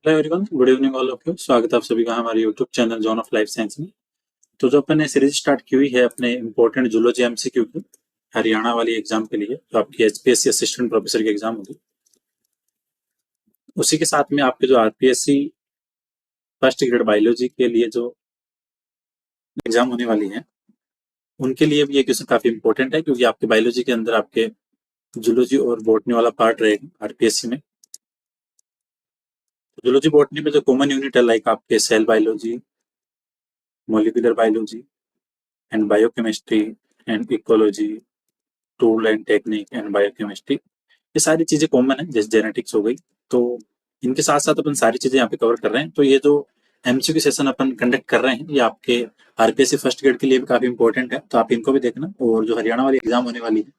Hello everyone, good evening all of you. स्वागत है आप सभी का हमारे YouTube channel John of life science में। तो जो अपन ने सीरीज स्टार्ट की हुई है अपने इंपॉर्टेंट जूलॉजी एमसीक्यू की हरियाणा वाली एग्जाम के लिए, जो आपकी एचपीएससी असिस्टेंट प्रोफेसर की एग्जाम होगी, उसी के साथ में आपके जो आरपीएससी फर्स्ट ग्रेड बायोलॉजी के लिए जो एग्जाम होने वाली है, उनके लिए भी ये क्वेश्चन काफी इंपॉर्टेंट है, क्योंकि आपके बायोलॉजी के अंदर आपके जूलॉजी और बॉटनी वाला पार्ट रहेगा आरपीएससी में। जूलॉजी बॉटनी में जो कॉमन यूनिट है, लाइक आपके cell biology, molecular biology and biochemistry and ecology, tool and technique and biochemistry, ये सारी चीजें कॉमन है, जैसे जेनेटिक्स हो गई। तो इनके साथ साथ अपन सारी चीजें यहाँ पे कवर कर रहे हैं। तो ये जो एमसीक्यू सेशन अपन कंडक्ट कर रहे हैं, ये आपके आरपीएससी फर्स्ट ग्रेड के लिए भी काफी इंपॉर्टेंट है, तो आप इनको भी देखना। और जो हरियाणा वाली एग्जाम होने वाली है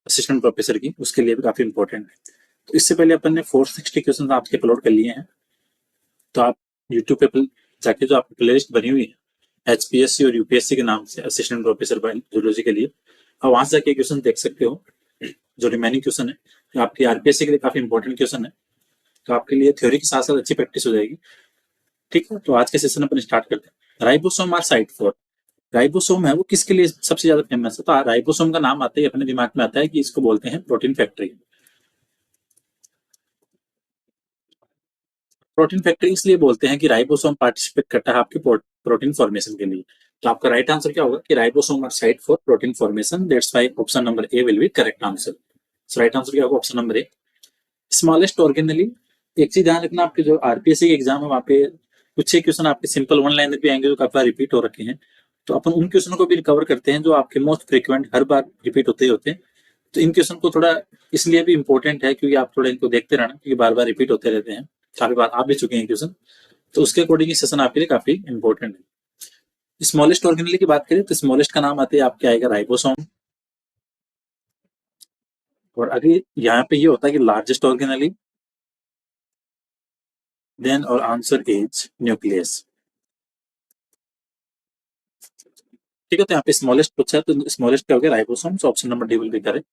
असिस्टेंट प्रोफेसर की, उसके लिए भी काफी इंपॉर्टेंट है। तो इससे पहले अपन ने 460 क्वेश्चन आपके अपलोड कर लिए हैं, तो आप यूट्यूब पे जाके जो आपकी प्ले लिस्ट बनी हुई है एचपीएससी और यूपीएससी के नाम से असिस्टेंट प्रोफेसर जूलॉजी के लिए, आप वहां से जाके क्वेश्चन देख सकते हो। जो रिमेनिंग क्वेश्चन है, तो आपकी आरपीएससी के लिए काफी इंपॉर्टेंट क्वेश्चन है, तो आपके लिए थ्योरी के साथ साथ अच्छी प्रैक्टिस हो जाएगी। ठीक है, तो आज के सेशन अपन स्टार्ट करते हैं। Ribosome are site for, ribosome है वो किसके लिए सबसे ज्यादा फेमस है? तो राइबोसोम का नाम आते ही अपने दिमाग में आता है कि इसको बोलते हैं प्रोटीन फैक्ट्री। प्रोटीन फैक्ट्री इसलिए बोलते हैं कि राइबोसोम पार्टिसिपेट करता है आपके प्रोटीन फॉर्मेशन के लिए। तो आपका राइट आंसर क्या होगा कि ribosome are site for protein formation, that's why option number A will be correct answer. So right answer क्या होगा? Option number A, smallest organelle. एक चीज ध्यान रखना, आपके जो आरपीएससी के एग्जाम है वहाँ पे कुछ एक क्वेश्चन आपके सिंपल वन लाइनर भी आएंगे जो काफी बार रिपीट हो रखे हैं, तो अपन उन क्वेश्चनों को भी रिकवर करते हैं जो आपके मोस्ट फ्रिक्वेंट हर बार रिपीट होते ही होते हैं। तो इन क्वेश्चन को थोड़ा इसलिए भी इंपॉर्टेंट है क्योंकि आप थोड़ा इनको देखते रहना, क्योंकि बार बार रिपीट होते रहते हैं, काफी बार आ भी चुके हैं क्वेश्चन, तो उसके अकॉर्डिंग ये सेशन आपके लिए काफी इंपॉर्टेंट है। स्मॉलेस्ट ऑर्गेनली की बात करें तो स्मॉलेस्ट का नाम आते हैं आपके आएगा राइबोसोम, और अगर यहाँ पे ये होता है कि लार्जेस्ट ऑर्गेनली, देन और आंसर इज न्यूक्लियस। ठीक है, तो यहाँ पे स्मॉलेस्ट पूछा है, तो स्मॉलेस्ट क्या हो गया? Ribosome. So option number D will be correct.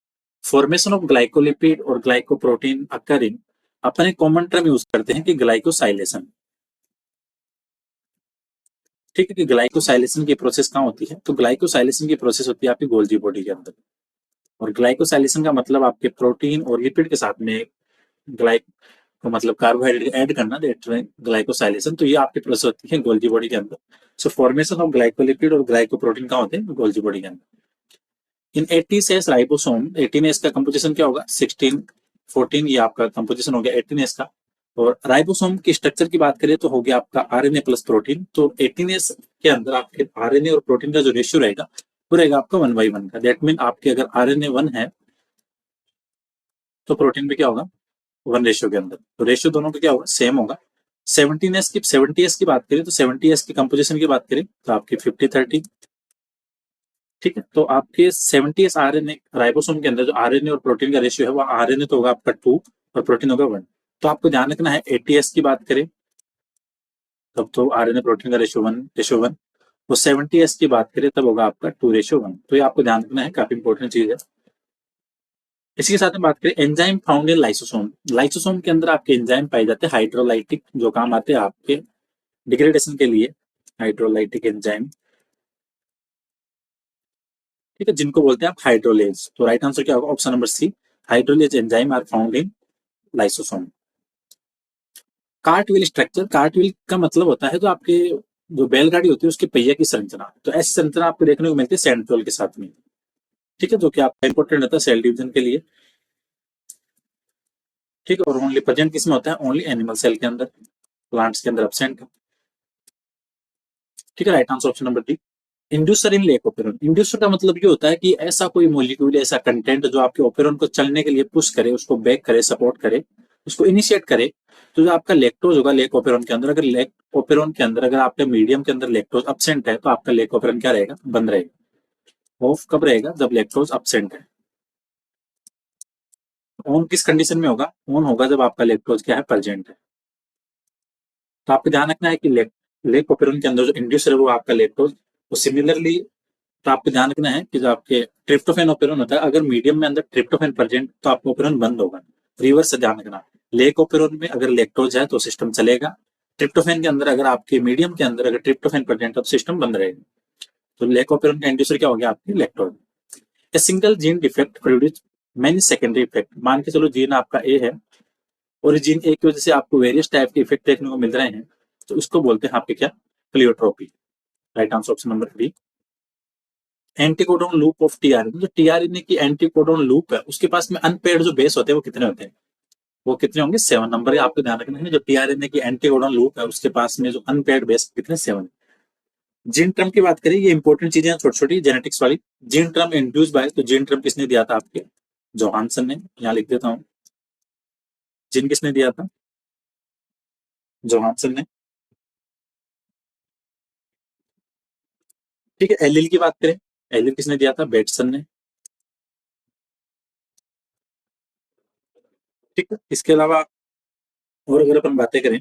Formation of glycolipid और ग्लाइकोप्रोटीन अकर इन, अपन एक कॉमन टर्म यूज करते हैं कि ग्लाइकोसाइलेशन। ठीक है, कि ग्लाइकोसाइलेशन की प्रोसेस कहाँ होती है? तो ग्लाइकोसाइलेशन की प्रोसेस होती है आपकी गोल्जी बॉडी के अंदर। और ग्लाइकोसाइलेशन का मतलब आपके प्रोटीन और लिपिड के साथ में ग्लाइक को मतलब कार्बोहाइड्रेट ऐड करना, दैट ग्लाइकोसाइलेशन। तो ये आपकी प्रोसेस होती है गोल्जी बॉडी के अंदर। सो फॉर्मेशन ऑफ ग्लाइकोलिपिड और ग्लाइकोप्रोटीन कहाँ होते हैं? गोल्जी बॉडी के अंदर। इन 80S राइबोसोम, 18S का कंपोजिशन क्या होगा? 16 14 ये आपका कंपोजिशन हो गया 18S का। और राइबोसोम की स्ट्रक्चर की बात करें तो हो गया आपका आरएनए प्लस प्रोटीन। तो 18S के अंदर आपके आरएनए और प्रोटीन का जो रेशियो रहेगा वो रहेगा आपका 1:1 का। दैट मीन आपके अगर आरएनए 1 है तो प्रोटीन भी क्या होगा? 1 रेशियो के अंदर। तो रेशियो दोनों का क्या होगा? सेम होगा। 70S की बात करें तो 70S की कंपोजिशन की बात करें तो आपकी 50-30। ठीक है, तो आपके 70S आरएनए राइबोसोम के अंदर जो आरएनए और प्रोटीन का रेशियो है वो आरएनए तो होगा आपका 2 और प्रोटीन होगा 1। तो आपको ध्यान रखना है 80S की बात करें तब तो आरएनए प्रोटीन का रेशियो 1:1, वो 70S की बात करें तब होगा आपका 2:1। तो ये आपको ध्यान रखना है, काफी इंपॉर्टेंट चीज है। इसी के साथ में बात करें enzyme found in lysosome, lysosome के अंदर आपके एंजाइम पाए जाते हैं हाइड्रोलाइटिक, जो काम आते हैं आपके डिग्रेडेशन के लिए, हाइड्रोलाइटिक एंजाइम। ठीक है, जिनको बोलते हैं आप हाइड्रोलेज। तो राइट आंसर क्या होगा? Option number C, hydrolase enzyme are found in lysosome. Cart wheel structure, cart wheel का मतलब होता है जो आपके जो बैलगाड़ी होती है उसके पहिया की संरचना। तो ऐसी संरचना आपको देखने को मिलती है सेंट्रोल के साथ में। ठीक है, जो कि आपका इंपॉर्टेंट रहता है सेल डिवीजन के लिए। ठीक है, और ओनली प्रेजेंट किसमें होता है? ओनली एनिमल सेल के अंदर, प्लांट्स के अंदर एब्सेंट है। ठीक है, right answer option number D, inducer in lac operon. Inducer का मतलब ये होता है कि ऐसा कोई मोलिक्यूल, ऐसा कंटेंट जो आपके ओपेरॉन को चलने के लिए पुश करे, उसको बैक करे, सपोर्ट करे, उसको इनिशिएट करे। तो जो आपका लेक्टोज होगा लेक ओपेरॉन के अंदर, अगर लेक ओपेरॉन के अंदर अगर आपके मीडियम के अंदर लेक्टोज अब्सेंट है तो आपका लेक ओपेरॉन क्या रहेगा? बंद रहेगा। ऑफ कब रहेगा? जब लेक्टोज अब्सेंट है। ऑन किस कंडीशन में होगा? ऑन होगा जब आपका लेक्टोज क्या है? प्रेजेंट है। तो आपको ध्यान रखना है कि लेक ओपेरॉन के अंदर जो इंड्यूसर है वो आपका लेक्टोज। तो सिमिलरली, तो आपको ध्यान रखना है कि जो आपके ट्रिप्टोफेन ओपेरॉन होता है, अगर मीडियम में अंदर ट्रिप्टोफेन प्रेजेंट तो आपका ओपेरॉन बंद होगा। रिवर्स से ध्यान रखना। लेकोपेरोन में अगर लैक्टोज है तो सिस्टम चलेगा। ट्रिप्टोफैन के अंदर अगर आपके मीडियम के अंदर अगर ट्रिप्टोफैन प्रेजेंट है तो सिस्टम बंद रहेगा। तो लेकोपेरोन का इंड्यूसर क्या हो गया आपकी lactose. A single gene defect produce many secondary effect. मान के चलो जीन आपका ए है और जीन ए की वजह से आपको वेरियस टाइप के इफेक्ट देखने को मिल रहे हैं, तो उसको बोलते हैं आपके क्या, pleiotropy. Right answer option number B. Anticodon loop of tRNA, जो टीआरएनए की एंटीकोडोन लूप है उसके पास में अनपेयर्ड जो बेस होते हैं वो कितने होते हैं, वो कितने होंगे 7 नंबर। आपको ध्यान रखना है जो टीआरएनए की एंटीकोडोन लूप है उसके पास में जो अनपेयर्ड बेस कितने 7। जीन ट्रम की बात करें, ये इंपॉर्टेंट चीजें छोटी छोटी जेनेटिक्स वाली। जीन ट्रम इंड्यूस बाय, तो जीन ट्रम किसने दिया था आपके, जोहानसन ने। यहाँ लिख देता हूँ, जीन किसने दिया था, जोहानसन ने। ठीक है, एलिल की बात करें, एलिल किसने दिया था, बेटसन ने। ठीक है, इसके अलावा और अगर अपन बातें करें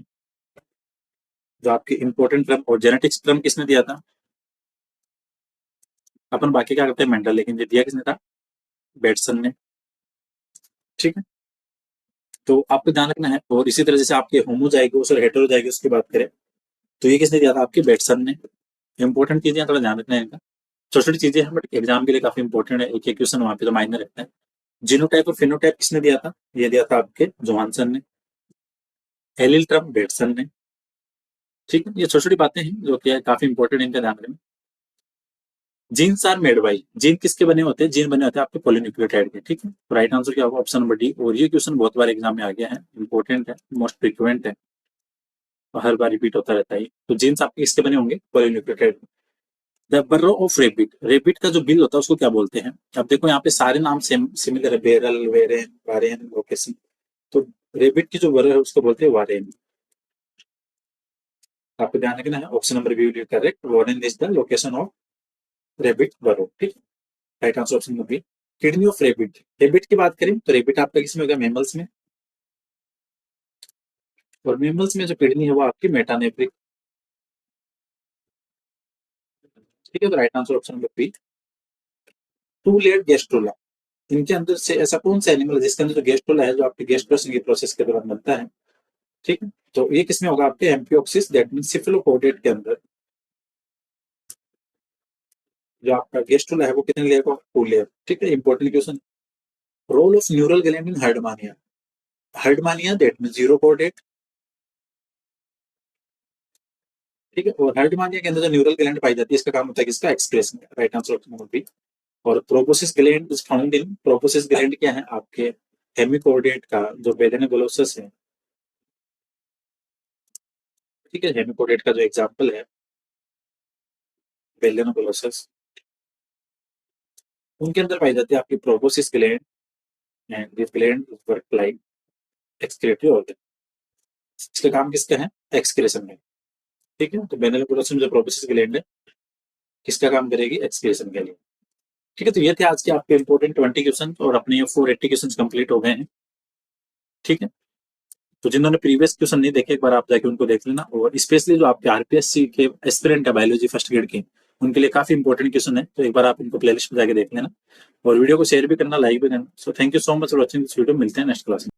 जो आपकी इंपॉर्टेंट ट्रम और जेनेटिक्स ट्रम किसने दिया था, अपन बाकी क्या करते हैं मेंडल, लेकिन ये दिया किसने था, बेटसन ने। ठीक है, तो आपको ध्यान रखना है। और इसी तरह जैसे आपके होमोजाइगोस और हेटेरोजाइगोस की बात करें तो ये किसने दिया था, आपके बेटसन ने। इंपॉर्टेंट चीजें थोड़ा ध्यान रखना है इनका, छोटी छोटी चीजें हैं बट एग्जाम के लिए काफी इंपॉर्टेंट है। एक एक क्वेश्चन वहां पे तो मायने रखते हैं। जीनोटाइप और फिनोटाइप किसने दिया था, ये दिया था आपके जोहानसन ने। एलिल ट्रम बेटसन ने। ठीक है, ये छोटी छोटी बातें हैं जो कि काफी इंपॉर्टेंट है, इनका ध्यान रखना। Genes are made by, gene किसके बने होते हैं, जीन बने होते हैं आपके पॉलीन्यूक्लियोटाइड के। ठीक है, तो राइट आंसर क्या होगा, ऑप्शन नंबर डी। और ये क्वेश्चन बहुत बार एग्जाम में आ गया है, इंपॉर्टेंट है, मोस्ट फ्रिक्वेंट है और हर बार रिपीट होता रहता है। तो जीन्स आपके किसके बने होंगे, polynucleotide. The Burrow of rabbit, rebate का जो बिल होता है उसको क्या बोलते हैं। अब देखो यहाँ पे सारे नाम सेम सिमिलर है, बेरल, वेरेन, वारेन, लोकेशन। तो रेबिट की जो बर्रो है उसको बोलते हैं वारेन। आपको ध्यान रखना है, option number B will correct, warren is the location of rabbit burrow. ठीक, right answer option number B. Kidney of rabbit, rabbit की बात करें तो रेबिट आपका किसमें होगा, मेमल्स में। और मेमल्स में जो किडनी है वो आपकी मेटानेफ्रिक। ठीक है, तो right answer option number B. Two layer gastrula, इनके अंदर से ऐसा कौन सा एनिमल है जिसके अंदर जो गेस्ट्रोला है जो आपके गेस्ट्रोसिंग की प्रोसेस के दौरान बनता है। ठीक है, तो ये किसमें होगा, आपके एम्पियोक्सिस, दैट मीन सिफलोपोडेट के अंदर जो आपका गेस्ट्रोला है वो कितने लेयर का, 2 लेयर। ठीक है, important question. Role of neural gland in Herdmania, Herdmania that mean urochordate. ठीक है, और हार्डमानिया के अंदर जो न्यूरल ग्लैंड पाई जाती है इसका काम होता है किसका, एक्सप्रेशन का। Right answer option number B. और proboscis gland is found in, proboscis gland क्या है आपके, हेमिकोडेट का जो बेलेनोगोलोसस है। ठीक है, हेमिकोडेट का जो एग्जांपल है बेलेनोगोलोसस, उनके अंदर पाई जाती है आपकी proboscis gland. And this gland work like excretory organ. इसका काम किसका है, एक्सक्रेशन में। ठीक है, तो बेलेनोगोलोसस में जो प्रोपोसिस ग्लैंड है किसका काम करेगी, एक्सक्रेशन के लिए। ठीक है, तो ये थे आज के आपके इंपॉर्टेंट 20 क्वेश्चन और अपने ये 480 क्वेश्चन कंप्लीट हो गए हैं। ठीक है, तो जिन्होंने प्रीवियस क्वेश्चन नहीं देखे एक बार आप जाके उनको देख लेना। और स्पेशली जो आपके आरपीएससी के एस्पिरेंट है बायोलॉजी फर्स्ट ग्रेड के, उनके लिए काफी इंपॉर्टेंट क्वेश्चन है, तो एक बार आप इनको प्लेलिस्ट में जाके देख लेना और वीडियो को शेयर भी करना, लाइक भी करना। So thank you so much for watching this video, मिलते हैं नेक्स्ट क्लास में।